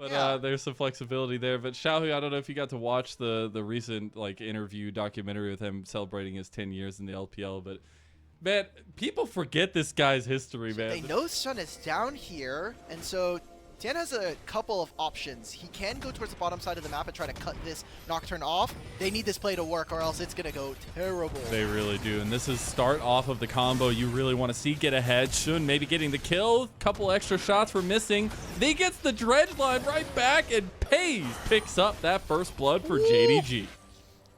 But there's some flexibility there. But Xiaohu, I don't know if you got to watch the recent interview documentary with him celebrating his 10 years in the LPL, but man, people forget this guy's history, man. They know Shun is down here, and so Tian has a couple of options. He can go towards the bottom side of the map and try to cut this Nocturne off. They need this play to work or else it's going to go terrible. They really do, and this is start off of the combo you really want to see get ahead. Shun maybe getting the kill. Couple extra shots were missing. He gets the dredge line right back, and Pays picks up that first blood for JDG.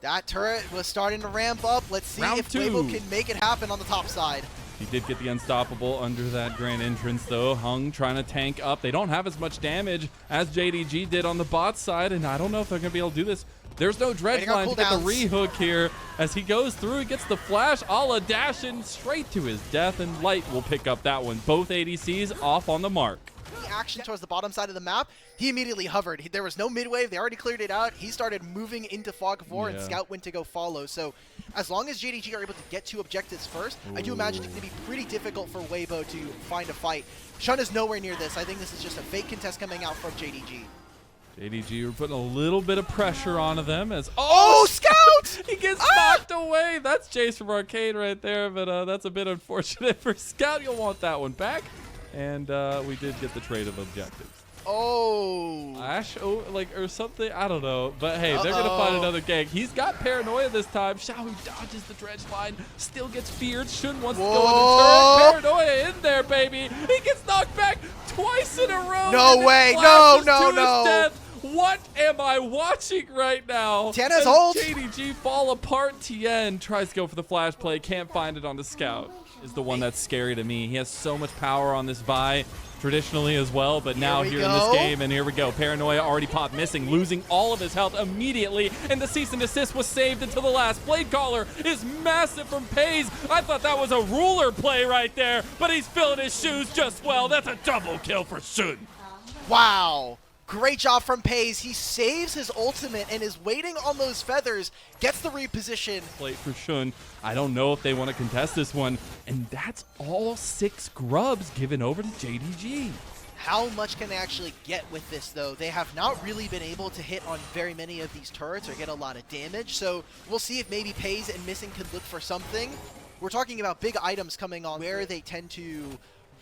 That turret was starting to ramp up. Let's see if Weibo can make it happen on the top side. He did get the unstoppable under that grand entrance, though. Hung trying to tank up. They don't have as much damage as JDG did on the bot side, and I don't know if they're going to be able to do this. There's no dredge line to get the rehook here. As he goes through, he gets the flash, a la dashing straight to his death, and Light will pick up that one. Both ADCs off on the mark. Action towards the bottom side of the map, he immediately hovered. There was no mid-wave. They already cleared it out. He started moving into Fog of War, and Scout went to go follow. So as long as JDG are able to get two objectives first, I do imagine it's going to be pretty difficult for Weibo to find a fight. Shun is nowhere near this. I think this is just a fake contest coming out from JDG. JDG, we're putting a little bit of pressure onto them as Scout! He gets knocked away. That's Jace from Arcade right there, but that's a bit unfortunate for Scout. You'll want that one back. And we did get the trade of objectives. Ash, or something. I don't know. But hey, they're going to find another gank. He's got Paranoia this time. Xiaohu dodges the dredge line. Still gets feared. Shun wants to go in the turret. Paranoia in there, baby. He gets knocked back twice in a row. No way. No. What am I watching right now? Tian has ult. JDG fall apart. Tien tries to go for the flash play. Can't find it on the Scout. Is the one that's scary to me. He has so much power on this Vi traditionally as well, but now here in this game, and here we go. Paranoia already popped missing, losing all of his health immediately, and the cease and desist was saved until the last. Blade Caller is massive from Pays. I thought that was a ruler play right there, but he's filling his shoes just well. That's a double kill for Shun. Wow. Great job from Pays. He saves his ultimate and is waiting on those feathers. Gets the reposition. Plate for Shun. I don't know if they want to contest this one. And that's all 6 grubs given over to JDG. How much can they actually get with this, though? They have not really been able to hit on very many of these turrets or get a lot of damage. So we'll see if maybe Pays and Missing can look for something. We're talking about big items coming on where they tend to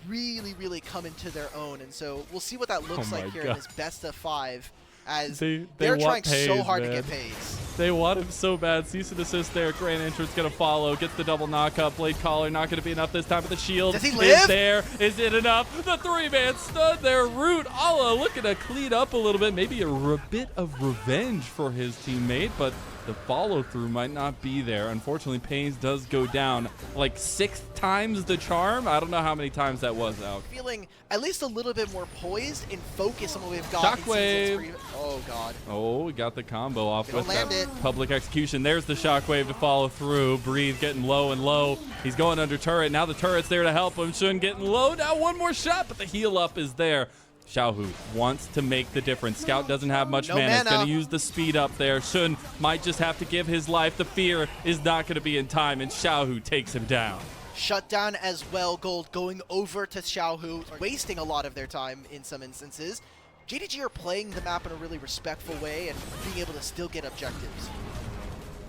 really come into their own, and so we'll see what that looks like here in this best of 5 as they're trying so hard to get Pays. They want him so bad. Cease and desist there. Grand entrance gonna follow. Gets the double knockup. Blade Caller not gonna be enough this time, but the shield is there. Is it enough? The 3-man stud there. Root Alla looking to clean up a little bit. Maybe a bit of revenge for his teammate, but the follow-through might not be there. Unfortunately, Pays does go down like 6 times the charm. I don't know how many times that was out. Feeling at least a little bit more poised and focused on what we've got. Shockwave. Oh, God. Oh, we got the combo off with that it. public execution. There's the Shockwave to follow through. Breathe getting low and low. He's going under turret. Now the turret's there to help him. Shun getting low. Now one more shot, but the heal up is there. Xiaohu wants to make the difference. Scout doesn't have much mana. He's going to use the speed up there. Shun might just have to give his life. The fear is not going to be in time, and Xiaohu takes him down. Shut down as well. Gold going over to Xiaohu, wasting a lot of their time in some instances. JDG are playing the map in a really respectful way and being able to still get objectives.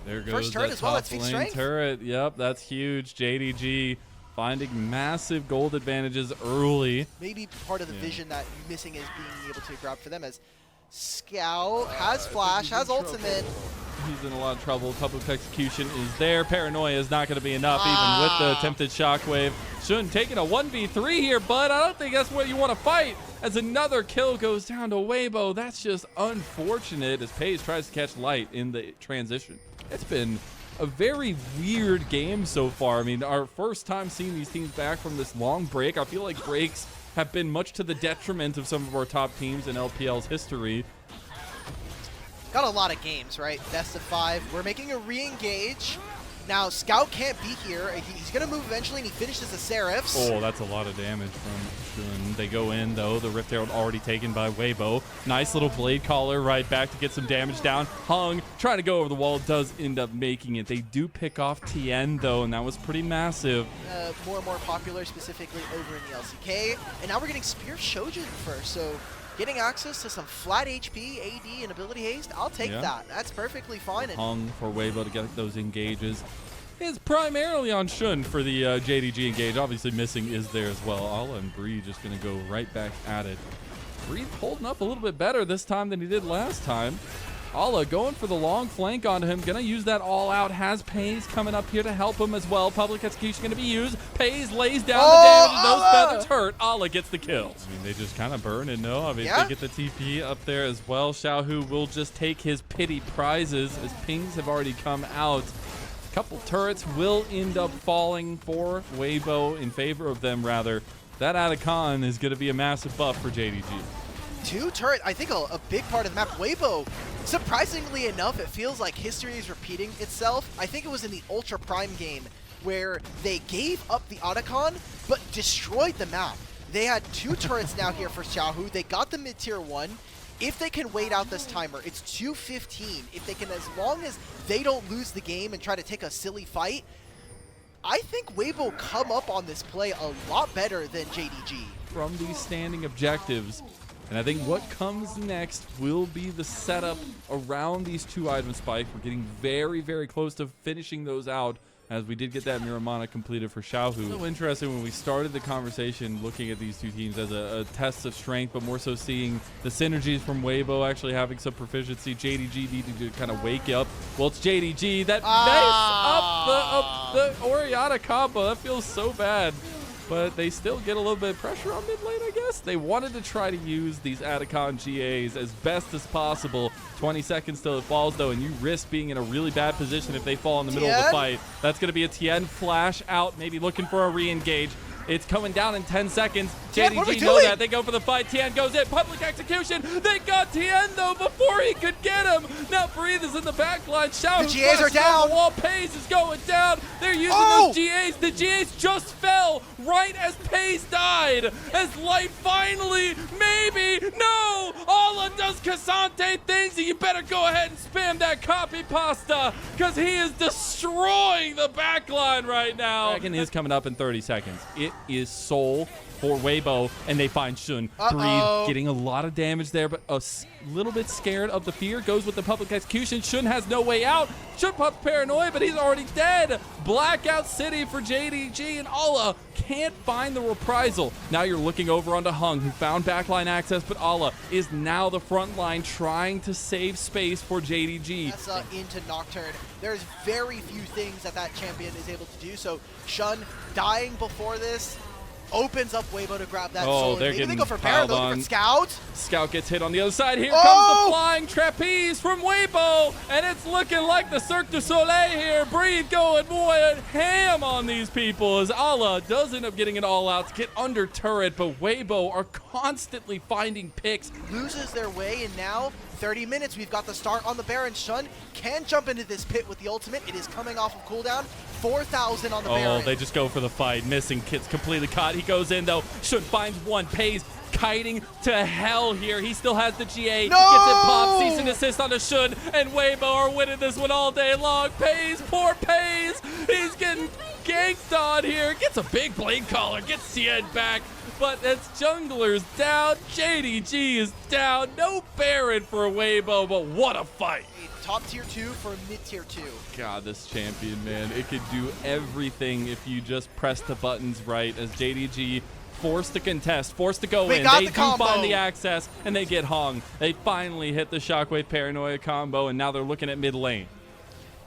There goes first turret that as well. top That's lane turret. Yep, that's huge. JDG finding massive gold advantages early. Maybe part of the vision that Missing is being able to grab for them as Scout has flash, has ultimate. He's in a lot of trouble. Public execution is there. Paranoia is not going to be enough even with the attempted shockwave. Shun taking a 1v3 here, but I don't think that's what you want to fight. As another kill goes down to Weibo. That's just unfortunate as Pays tries to catch Light in the transition. It's been a very weird game so far. I mean, our first time seeing these teams back from this long break. I feel like breaks have been much to the detriment of some of our top teams in LPL's history. Got a lot of games, right? Best of 5. We're making a re-engage. Now, Scout can't be here. He's going to move eventually, and he finishes the Seraphs. Oh, that's a lot of damage from Shun. They go in, though. The Rift Herald already taken by Weibo. Nice little Blade Caller right back to get some damage down. Hung, trying to go over the wall, does end up making it. They do pick off Tien, though, and that was pretty massive. More and more popular, specifically over in the LCK. And now we're getting Spear Shojin first, so getting access to some flat HP, AD, and ability haste, I'll take that. That's perfectly fine. Hung for Weibo to get those engages. Is primarily on Shun for the JDG engage. Obviously missing is there as well. Ala and Bree just going to go right back at it. Bree holding up a little bit better this time than he did last time. Ala going for the long flank onto him. Going to use that all out. Has Pays coming up here to help him as well. Public execution going to be used. Pays lays down the damage. Those feathers hurt. Ala gets the kill. I mean, they just kind of burn and no. I mean, they get the TP up there as well. Xiaohu will just take his pity prizes as pings have already come out. Couple turrets will end up falling for Weibo in favor of them, rather. That Atacon is going to be a massive buff for JDG. 2 turrets, I think a big part of the map. Weibo, surprisingly enough, it feels like history is repeating itself. I think it was in the Ultra Prime game where they gave up the Atacon, but destroyed the map. They had 2 turrets now here for Xiaohu. They got the mid-tier 1. If they can wait out this timer, it's 2:15. If they can, as long as they don't lose the game and try to take a silly fight, I think Weibo come up on this play a lot better than JDG. From these standing objectives, and I think what comes next will be the setup around these 2 item spikes. We're getting very, very close to finishing those out, as we did get that Miramana completed for Xiaohu. So interesting when we started the conversation looking at these 2 teams as a test of strength, but more so seeing the synergies from Weibo actually having some proficiency. JDG needing to kind of wake up. Well, it's JDG that messed up the Oriana combo. That feels so bad. But they still get a little bit of pressure on mid lane, I guess. They wanted to try to use these Atacon GAs as best as possible. 20 seconds till it falls, though, and you risk being in a really bad position if they fall in the middle of the fight. That's going to be a Tien flash out, maybe looking for a re-engage. It's coming down in 10 seconds. JDG know that. They go for the fight. Tien goes in. Public execution. They got Tien, though, before he could get him. Now Breathe is in the back line. Xiao, the GAs are down. The wall. Pays is going down. They're using those GAs. The GAs just fell right as Pays died. As Light finally, maybe, no. Ala does Cassante things, and you better go ahead and spam that copy pasta, because he is destroying the back line right now. Dragon is coming up in 30 seconds. It is Soul for Weibo, and they find Shun. Breathe getting a lot of damage there, but a little bit scared of the fear. Goes with the public execution. Shun has no way out. Shun pops paranoia, but he's already dead. Blackout City for JDG, and Ala can't find the reprisal. Now you're looking over onto Hung, who found backline access, but Ala is now the front line trying to save space for JDG. That's into Nocturne. There's very few things that champion is able to do, so Shun dying before this opens up Weibo to grab that soul. They're Maybe getting they go for piled Baron, on. Scout. Scout gets hit on the other side. Here comes the flying trapeze from Weibo, and it's looking like the Cirque du Soleil here. Breathe going ham on these people as Ala does end up getting it all out to get under turret, but Weibo are constantly finding picks. Loses their way, and now 30 minutes. We've got the start on the Baron. Shun can jump into this pit with the ultimate. It is coming off of cooldown. 4,000 on the Baron. They just go for the fight. Missing. Kit's completely caught. He goes in, though. Shun finds one. Pays kiting to hell here. He still has the GA. No! Gets it popped. Cease and assist on the Shun. And Weibo are winning this one all day long. Pays. Poor Pays. He's getting ganked on here. Gets a big blade collar. Gets Tien back. But that's junglers down. JDG is down. No Baron for Weibo, but what a fight. Top tier 2 for mid tier 2. God, this champion, man. It could do everything if you just press the buttons right, as JDG forced to contest, forced to go in. They do find the access, and they get hung. They finally hit the Shockwave Paranoia combo, and now they're looking at mid lane.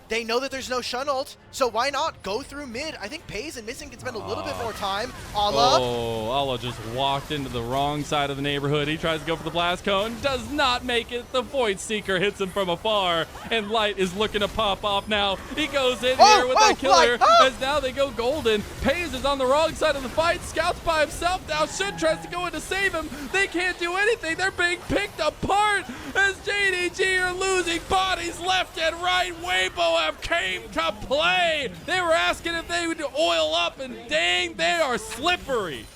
They know that there's no Shun ult, so why not go through mid? I think Pays and Missing can spend a little bit more time. Ala. Ala just walked into the wrong side of the neighborhood. He tries to go for the blast cone, does not make it. The Void Seeker hits him from afar, and Light is looking to pop off now. He goes in here with that killer, as now they go golden. Pays is on the wrong side of the fight. Scout's by himself now. Shun tries to go in to save him. They can't do anything. They're being picked apart as JDG are losing bodies left and right. Weibo have came to play. They were asking if they would oil up, and dang, they are slippery.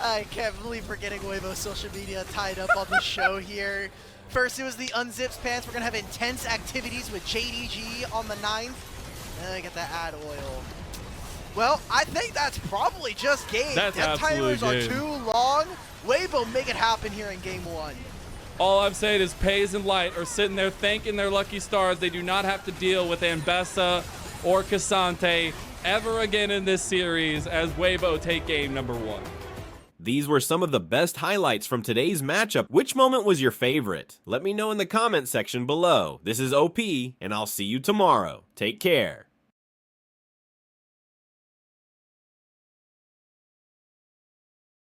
I can't believe we're getting Weibo social media tied up on the show here. First, it was the unzipped pants. We're going to have intense activities with JDG on the 9th. And then I get the ad oil. Well, I think that's probably just game. That's Death timers are absolute game. too long. Weibo make it happen here in game 1. All I'm saying is Pays and Light are sitting there thanking their lucky stars. They do not have to deal with Ambessa or Cassante ever again in this series as Weibo take game number 1. These were some of the best highlights from today's matchup. Which moment was your favorite? Let me know in the comment section below. This is OP, and I'll see you tomorrow. Take care.